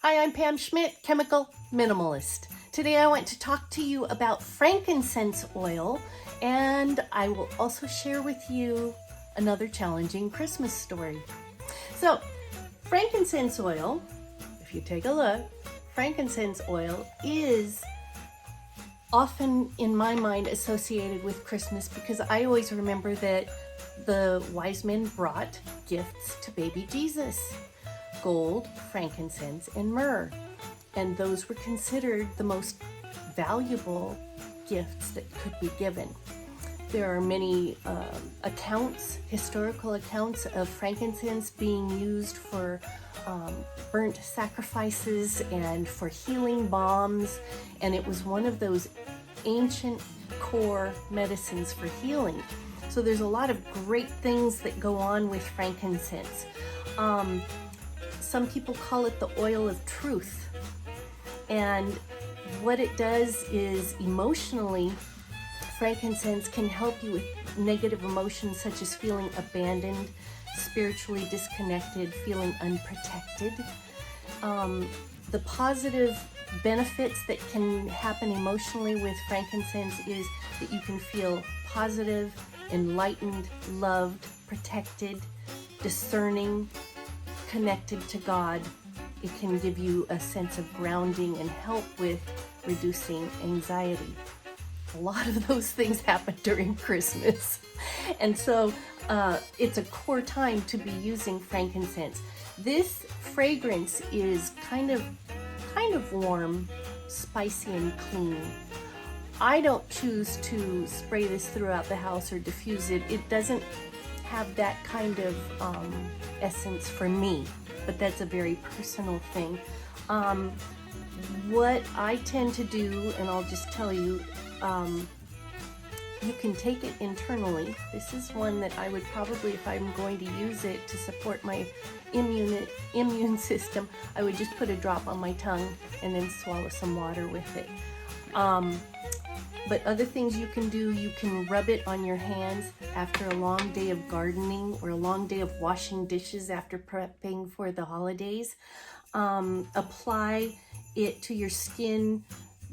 Hi, I'm Pam Schmidt, Chemical Minimalist. Today I want to talk to you about frankincense oil, and I will also share with you another challenging Christmas story. So, frankincense oil, if you take a look, frankincense oil is often in my mind associated with Christmas because I always remember that the wise men brought gifts to baby Jesus: gold, frankincense, and myrrh. And those were considered the most valuable gifts that could be given. There are many historical accounts of frankincense being used for burnt sacrifices and for healing balms, and it was one of those ancient core medicines for healing. So there's a lot of great things that go on with frankincense. Some people call it the oil of truth. And what it does is emotionally, frankincense can help you with negative emotions such as feeling abandoned, spiritually disconnected, feeling unprotected. The positive benefits that can happen emotionally with frankincense is that you can feel positive, enlightened, loved, protected, discerning, connected to God. It can give you a sense of grounding and help with reducing anxiety. A lot of those things happen during Christmas. And so it's a core time to be using frankincense. This fragrance is kind of warm, spicy, and clean. I don't choose to spray this throughout the house or diffuse it. It doesn't have that kind of essence for me, but that's a very personal thing. What I tend to do, and I'll just tell you, you can take it internally. This is one that I would probably, if I'm going to use it to support my immune system, I would just put a drop on my tongue and then swallow some water with it. But other things you can do, you can rub it on your hands after a long day of gardening or a long day of washing dishes after prepping for the holidays. Apply it to your skin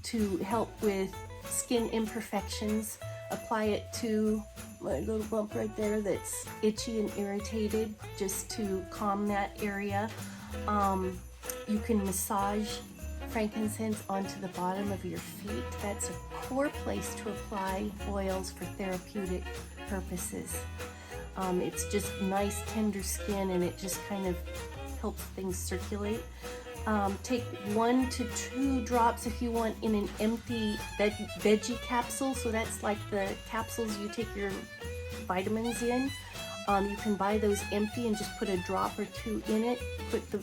to help with skin imperfections. Apply it to my little bump right there that's itchy and irritated, just to calm that area. You can massage frankincense onto the bottom of your feet. That's a core place to apply oils for therapeutic purposes. It's just nice, tender skin, and it just kind of helps things circulate. Take 1 to 2 drops if you want in an empty veggie capsule. So that's like the capsules you take your vitamins in. You can buy those empty and just put a drop or 2 in it. Put the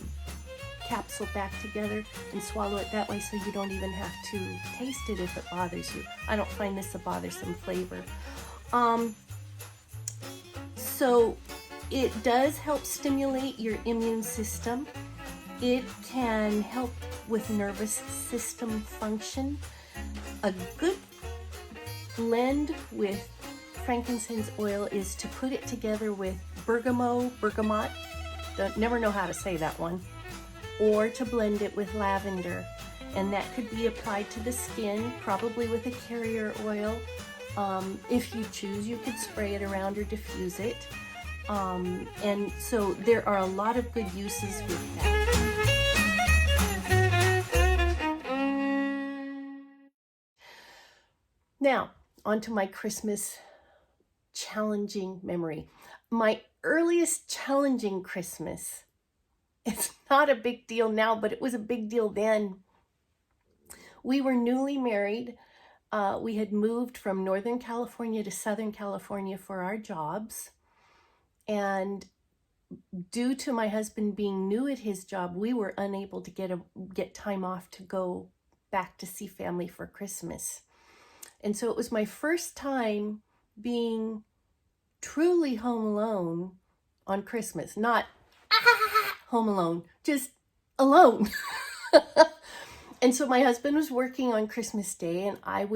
capsule back together and swallow it that way, so you don't even have to taste it if it bothers you. I don't find this a bothersome flavor. So it does help stimulate your immune system. It can help with nervous system function. A good blend with frankincense oil is to put it together with bergamot, never know how to say that one, or to blend it with lavender. And that could be applied to the skin, probably with a carrier oil. If you choose, you could spray it around or diffuse it. And so there are a lot of good uses with that. Now, onto my Christmas challenging memory. My earliest challenging Christmas, it's not a big deal now, but it was a big deal then. We were newly married. We had moved from Northern California to Southern California for our jobs. And due to my husband being new at his job, we were unable to get time off to go back to see family for Christmas. And so it was my first time being truly home alone on Christmas. Not home alone, just alone. And so my husband was working on Christmas Day, and I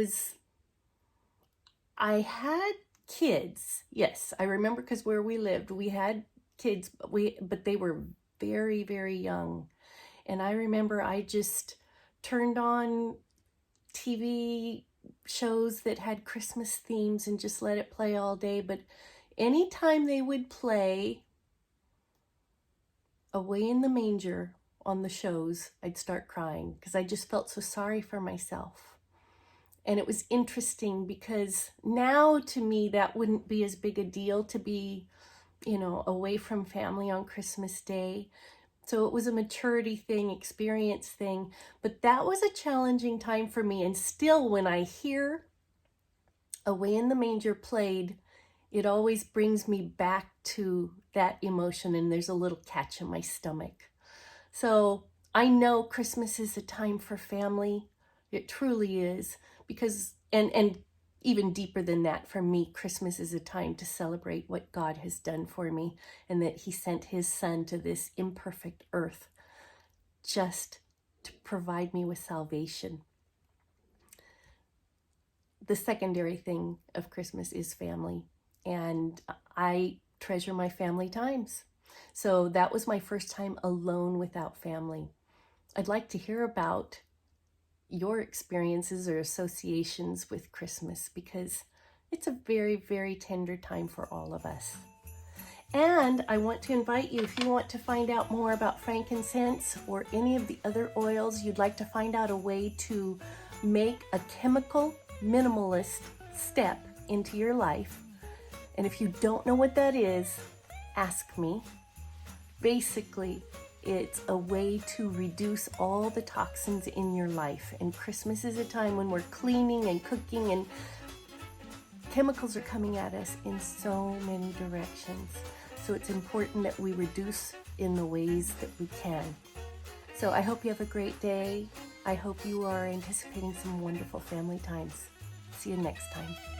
had kids. Yes, I remember, because where we lived, we had kids, but they were very, very young. And I remember I just turned on TV shows that had Christmas themes and just let it play all day. But anytime they would play Away in the Manger on the shows, I'd start crying because I just felt so sorry for myself. And it was interesting because now to me that wouldn't be as big a deal to be, away from family on Christmas Day. So it was a maturity thing, experience thing, but that was a challenging time for me. And still, when I hear Away in the Manger played, it always brings me back to that emotion, and there's a little catch in my stomach. So I know Christmas is a time for family. It truly is, because, and even deeper than that, for me, Christmas is a time to celebrate what God has done for me, and that he sent his son to this imperfect earth just to provide me with salvation. The secondary thing of Christmas is family, and I treasure my family times. So that was my first time alone without family. I'd like to hear about your experiences or associations with Christmas, because it's a very, very tender time for all of us. And I want to invite you, if you want to find out more about frankincense or any of the other oils, you'd like to find out a way to make a chemical minimalist step into your life. And if you don't know what that is, ask me. Basically, it's a way to reduce all the toxins in your life. And Christmas is a time when we're cleaning and cooking, and chemicals are coming at us in so many directions. So it's important that we reduce in the ways that we can. So I hope you have a great day. I hope you are anticipating some wonderful family times. See you next time.